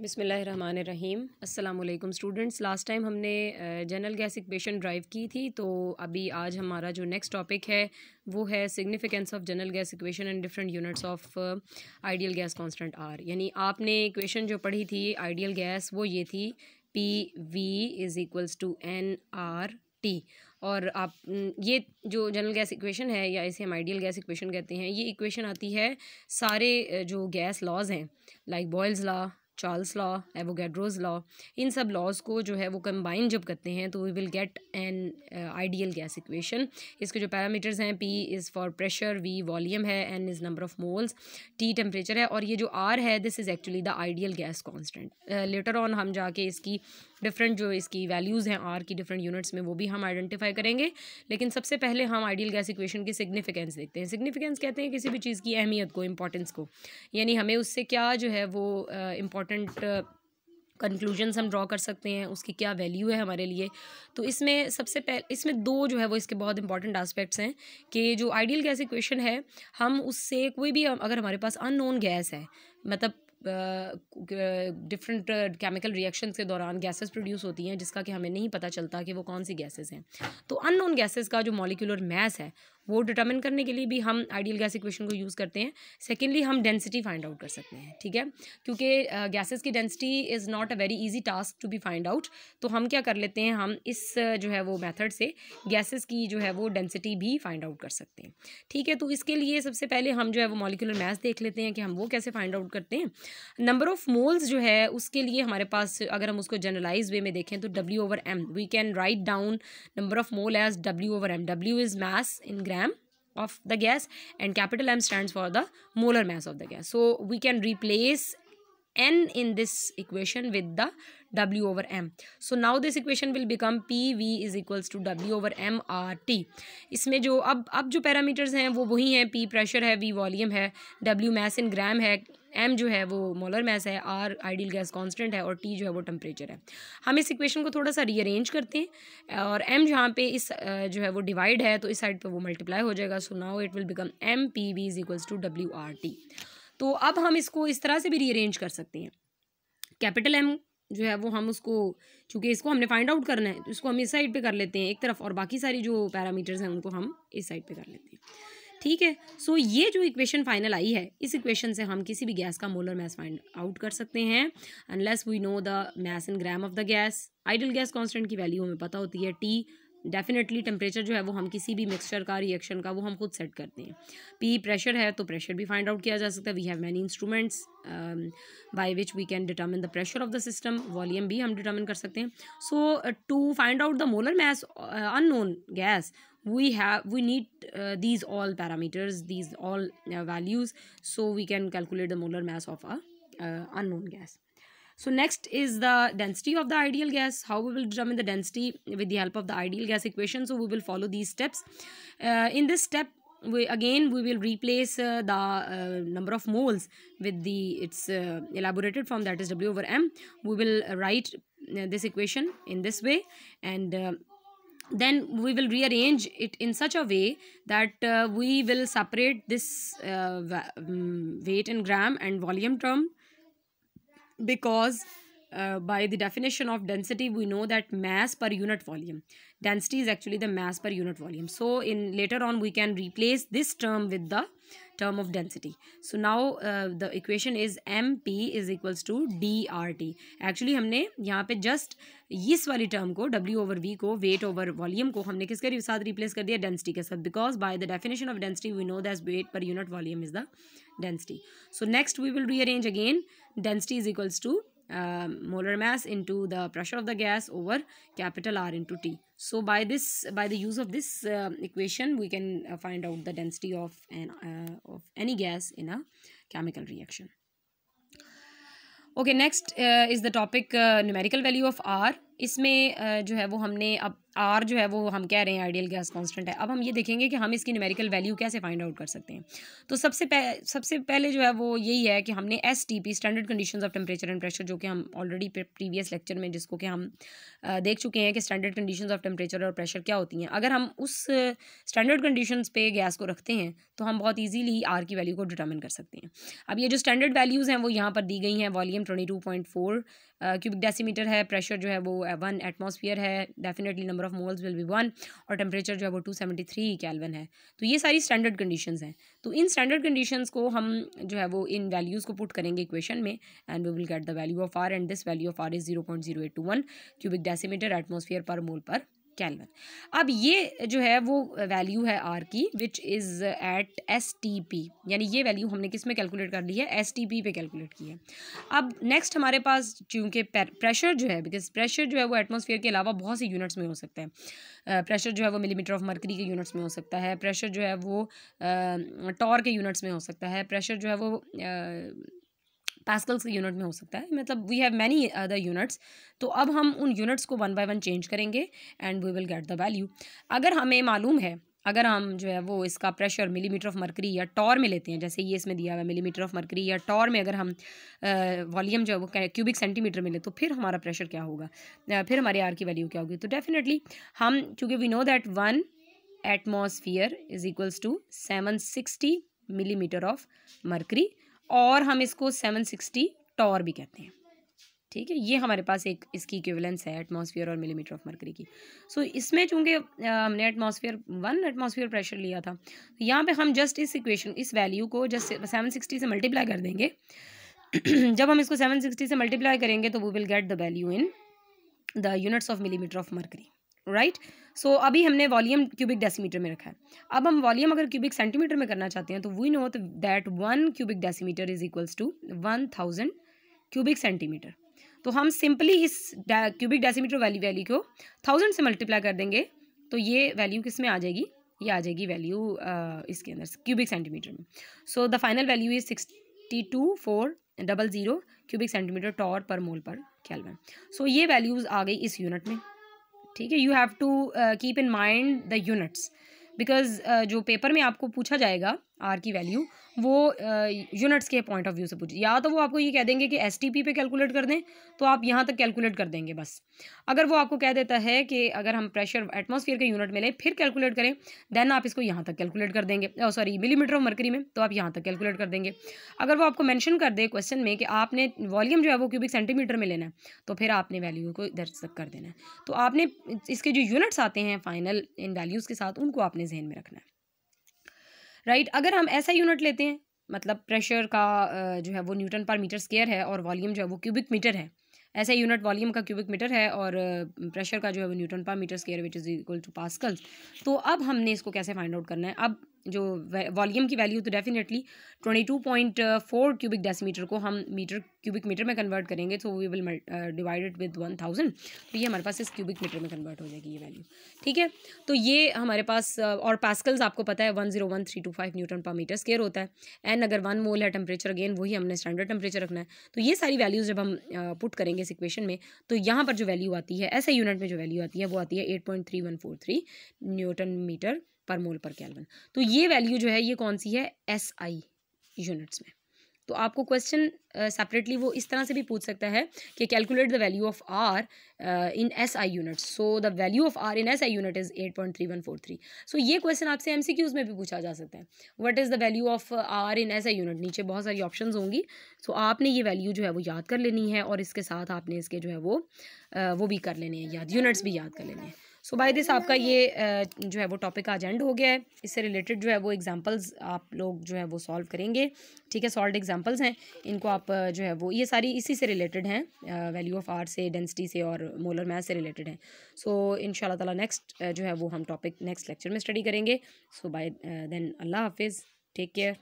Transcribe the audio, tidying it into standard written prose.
बिस्मिल्लाहिर्रहमानिर्रहीम। अस्सलाम वालेकुम स्टूडेंट्स। लास्ट टाइम हमने जनरल गैस इक्वेशन ड्राइव की थी, तो अभी आज हमारा जो नेक्स्ट टॉपिक है वो है significance of general gas equation and different units of ideal gas constant R. यानी आपने इक्वेशन जो पढ़ी थी आइडियल गैस वो ये थी P V is equals to N R T. और आप ये जो जनरल गैस इक्वेशन है या इसे हम आइडियल गैस इक्वेशन कहते हैं, ये इक्वेशन आती है सारे जो गैस लॉज हैं like Boyle's law, Charles law, Avogadro's law, इन सब लॉज को जो है वो कंबाइन जब करते हैं तो we will get an ideal gas equation. इसके जो पैरामीटर्स हैं, P is for pressure, V volume है, N is number of moles, T temperature है, और ये जो आर है this is actually the ideal gas constant. Later on हम जाके इसकी डिफरेंट जो इसकी वैल्यूज़ हैं आर की डिफरेंट यूनिट्स में वो भी हम आइडेंटिफाई करेंगे। लेकिन सबसे पहले हम आइडियल गैस इक्वेशन की सिग्निफिकेंस देखते हैं। सिग्निफिकेंस कहते हैं किसी भी चीज़ की अहमियत को, इंपॉर्टेंस को, यानी हमें उससे क्या जो है वो इम्पॉर्टेंट कंक्लूजन्स हम ड्रॉ कर सकते हैं, उसकी क्या वैल्यू है हमारे लिए। तो इसमें सबसे पहले इसमें दो जो है वो इसके बहुत इंपॉर्टेंट एस्पेक्ट्स हैं कि जो आइडियल गैस इक्वेशन है हम उससे कोई भी अगर हमारे पास अननोन गैस है, मतलब डिफरेंट केमिकल रिएक्शंस के दौरान गैसेस प्रोड्यूस होती हैं जिसका कि हमें नहीं पता चलता कि वो कौन सी गैसेस हैं, तो अननोन गैसेस का जो मॉलिक्यूलर मैस है वो डिटरमिन करने के लिए भी हम आइडियल गैस इक्वेशन को यूज़ करते हैं। सेकेंडली हम डेंसिटी फाइंड आउट कर सकते हैं, ठीक है, क्योंकि गैसेस की density is not a very easy task to be find out. तो हम क्या कर लेते हैं, हम इस जो है वो मेथड से गैसेस की जो है वो डेंसिटी भी फाइंड आउट कर सकते हैं, ठीक है। तो इसके लिए सबसे पहले हम जो है वो मॉलिक्यूलर मैस देख लेते हैं कि हम वो कैसे फाइंड आउट करते हैं। नंबर ऑफ मोल्स जो है उसके लिए हमारे पास अगर हम उसको जनरलाइज वे में देखें तो W/m, we can write down number of mole as W/m। W is mass in gram of the gas and capital M stands for the molar mass of the gas. So we can replace n in this equation with the W/m. So now this equation will become PV is equals to W/m RT. इसमें जो अब जो parameters हैं वो वही हैं, P pressure है, V volume है, W मैस इन ग्राम है, M जो है वो मोलर मैस है, R आइडियल गैस कांस्टेंट है और T जो है वो टेम्परेचर है। हम इस इक्वेशन को थोड़ा सा रीअरेंज करते हैं और M जहाँ पे इस जो है वो डिवाइड है तो इस साइड पे वो मल्टीप्लाई हो जाएगा। So now it will become MPV is equals to WRT। तो अब हम इसको इस तरह से भी रीअरेंज कर सकते हैं, कैपिटल M जो है वो हम उसको, चूँकि इसको हमने फाइंड आउट करना है तो इसको हम इस साइड पे कर लेते हैं एक तरफ और बाकी सारी जो पैरामीटर्स हैं उनको हम इस साइड पे कर लेते हैं, ठीक है। सो ये जो इक्वेशन फाइनल आई है, इस इक्वेशन से हम किसी भी गैस का मोलर मैस फाइंड आउट कर सकते हैं unless we know the mass in gram of the gas. Ideal gas constant की वैल्यू हमें पता होती है T। डेफिनेटली टेम्परेचर जो है वो हम किसी भी मिक्सचर का, रिएक्शन का, वो हम खुद सेट करते हैं। P प्रेशर है तो प्रेशर भी फाइंड आउट किया जा सकता है। We have many instruments by which we can determine the pressure of the system. Volume भी हम डिटर्मिन कर सकते हैं। So to find out the molar mass unknown gas we need these all parameters, these all values, so we can calculate the molar mass of a unknown gas. So next is the density of the ideal gas. How we will determine the density with the help of the ideal gas equation? So we will follow these steps. In this step we will replace the number of moles with the its elaborated form, that is W/m. We will write this equation in this way, and then we will rearrange it in such a way that we will separate this weight in gram and volume term, because by the definition of density we know that mass per unit volume, density is actually the mass per unit volume. So in later on we can replace this term with the term of density. So now the equation is MP is equals to DRT. Actually हमने यहाँ पे just इस वाली term को W/V को, weight over volume को, हमने किसके साथ रिप्लेस कर दिया, डेंसिटी के साथ, because by the definition of density we know that weight per unit volume is the density. So next we will rearrange again. Density is equals to molar mass into the pressure of the gas over capital R into T. So by the use of this equation we can find out the density of any gas in a chemical reaction. Okay, next is the topic numerical value of R. इसमें जो है वो हमने अब are जो है वो हम कह रहे हैं आइडियल गैस कांस्टेंट है। अब हम ये देखेंगे कि हम इसकी न्यूमेरिकल वैल्यू कैसे फाइंड आउट कर सकते हैं। तो सबसे पहले जो है वो यही है कि हमने STP standard conditions of temperature and pressure, जो कि हम ऑलरेडी प्रीवियस लेक्चर में जिसको कि हम देख चुके हैं कि स्टैंडर्ड कंडीशंस ऑफ टेम्परेचर और प्रेशर क्या होती हैं। अगर हम उस स्टैंडर्ड कंडीशंस पे गैस को रखते हैं तो हम बहुत ईजीली आर की वैल्यू को डिटर्मिन कर सकते हैं। अब ये जो स्टैंडर्ड वैल्यूज़ हैं वो यहाँ पर दी गई हैं। वॉल्यूम 22.4 क्यूबिक डेसीमीटर है, प्रेशर जो है वो 1 एटमॉस्फेयर है, definitely number of moles will be 1, और टेम्परेचर जो है वो 273 केल्विन है। तो ये सारी स्टैंडर्ड कंडीशंस हैं। तो इन स्टैंडर्ड कंडीशंस को हम जो है वो इन वैल्यूज़ को पुट करेंगे इक्वेशन में, and we will get the value of R, and this value of R is 0.0821 cubic decimetre atmosphere per mole पर केल्विन। अब ये जो है वो वैल्यू है आर की विच इज़ एट STP, यानी ये वैल्यू हमने किस में कैलकुलेट कर ली है, STP पे कैलकुलेट की है। अब नेक्स्ट हमारे पास चूँकि प्रेशर जो है, बिकॉज प्रेशर जो है वो एटमॉस्फेयर के अलावा बहुत सी यूनिट्स में हो सकता है। प्रेशर जो है वो मिलीमीटर ऑफ मर्करी के यूनिट्स में हो सकता है, प्रेशर जो है वो टॉर के यूनिट्स में हो सकता है, प्रेशर जो है वो पास्कल्स के यूनिट में हो सकता है, मतलब we have many other units. तो अब हम उन यूनिट्स को 1 बाय 1 चेंज करेंगे and we will get the value. अगर हमें मालूम है, अगर हम जो है वो इसका प्रेशर मिलीमीटर ऑफ मर्करी या टॉर में लेते हैं, जैसे ये इसमें दिया हुआ है मिलीमीटर ऑफ मर्करी या टॉर में, अगर हम वॉल्यूम जो है वो क्यूबिक सेंटीमीटर में ले, तो फिर हमारा प्रेशर क्या होगा, फिर हमारे आर की वैल्यू क्या होगी। तो डेफिनेटली हम, चूँकि we know that 1 atmosphere is equals to 760 millimetre of mercury, और हम इसको 760 टॉर भी कहते हैं, ठीक है। ये हमारे पास एक इसकी इक्विवेलेंस है एटमॉस्फेयर और मिलीमीटर ऑफ मर्करी की। सो इसमें चूँकि हमने 1 एटमॉस्फेयर प्रेशर लिया था, तो यहाँ पे हम जस्ट इस इक्वेशन, इस वैल्यू को जस्ट 760 से मल्टीप्लाई कर देंगे। जब हम इसको 760 से मल्टीप्लाई करेंगे तो we will get the value in the units of millimetre of mercury, right. So अभी हमने वॉल्यूम क्यूबिक डेसीमीटर में रखा है। अब हम वॉल्यूम अगर क्यूबिक सेंटीमीटर में करना चाहते हैं तो we know that 1 cubic decimetre is equals to 1000 cubic centimetre. तो हम सिंपली इस क्यूबिक डेसीमीटर वैल्यू को 1000 से मल्टीप्लाई कर देंगे, तो ये वैल्यू किस में आ जाएगी, ये आ जाएगी वैल्यू इसके अंदर क्यूबिक सेंटीमीटर में। So the final value is 62400 cubic centimetre torr per mole पर केल्विन। सो ये वैल्यूज़ आ गई इस यूनिट में, ठीक है। You have to keep in mind the units, because जो पेपर में आपको पूछा जाएगा आर की वैल्यू, वो यूनिट्स के पॉइंट ऑफ व्यू से पूछे, या तो वो आपको ये कह देंगे कि STP पे कैलकुलेट कर दें, तो आप यहाँ तक कैलकुलेट कर देंगे बस। अगर वो आपको कह देता है कि अगर हम प्रेशर एटमॉस्फेयर के यूनिट में लें फिर कैलकुलेट करें, देन आप इसको यहाँ तक कैलकुलेट कर देंगे, सॉरी मिलीमीटर ऑफ मर्करी में, तो आप यहाँ तक कैलकुलेट कर देंगे। अगर वो आपको मेंशन कर दे क्वेश्चन में कि आपने वॉल्यूम जो है वो क्यूबिक सेंटीमीटर में लेना है, तो फिर आपने वैल्यू को इधर तक कर देना है। तो आपने इसके जो यूनिट्स आते हैं फाइनल इन वैल्यूज़ के साथ, उनको आपने जहन में रखना है, राइट। अगर हम ऐसा यूनिट लेते हैं, मतलब प्रेशर का जो है वो न्यूटन पर मीटर स्क्वायर है और वॉल्यूम जो है वो क्यूबिक मीटर है, ऐसा यूनिट वॉल्यूम का क्यूबिक मीटर है और प्रेशर का जो है वो newton per metre square which is equal to pascals. तो अब हमने इसको कैसे फाइंड आउट करना है। अब जो वॉल्यूम की वैल्यू तो डेफिनेटली 22.4 क्यूबिक डेसीमीटर को हम क्यूबिक मीटर में कन्वर्ट करेंगे, तो we will divide it with 1000, तो ये हमारे पास इस क्यूबिक मीटर में कन्वर्ट हो जाएगी ये वैल्यू, ठीक है। तो ये हमारे पास और पास्कल्स आपको पता है 101325 न्यूटन पर मीटर स्क्वायर होता है। एंड अगर 1 मोल है टेम्परेचर, अगेन वही हमने स्टैंडर्ड टेम्परेचर रखना है। तो ये सारी वैल्यूज़ जब हम पुट करेंगे इस इक्वेशन में, तो यहाँ पर जो वैल्यू आती है, ऐसे यूनिट में जो वैल्यू आती है वो आती है 8.3143 न्यूटन मीटर पर मोल पर केल्विन। तो ये वैल्यू जो है ये कौन सी है, SI यूनिट्स में। तो आपको क्वेश्चन सेपरेटली वो इस तरह से भी पूछ सकता है कि calculate the value of R in SI units. So the value of R in SI unit is 8.3143। सो ये क्वेश्चन आपसे MCQs में भी पूछा जा सकता है, what is the value of R in SI unit. नीचे बहुत सारी ऑप्शंस होंगी, सो आपने ये वैल्यू जो है वो याद कर लेनी है, और इसके साथ आपने इसके जो है वो भी कर लेने हैं याद, यूनिट्स भी याद कर लेने हैं। सो बाय दिस आपका ये जो है वो टॉपिक आज एंड हो गया है। इससे रिलेटेड जो है वो एग्जांपल्स आप लोग जो है वो सॉल्व करेंगे, ठीक है। सॉल्व एग्जांपल्स हैं, इनको आप जो है वो ये सारी इसी से रिलेटेड हैं, वैल्यू ऑफ आर से, डेंसिटी से और मोलर मास से रिलेटेड हैं। सो इंशाल्लाह ताला नेक्स्ट जो है वो हम टॉपिक नेक्स्ट लेक्चर में स्टडी करेंगे। सो बाय देन अल्लाह हाफिज़, टेक केयर।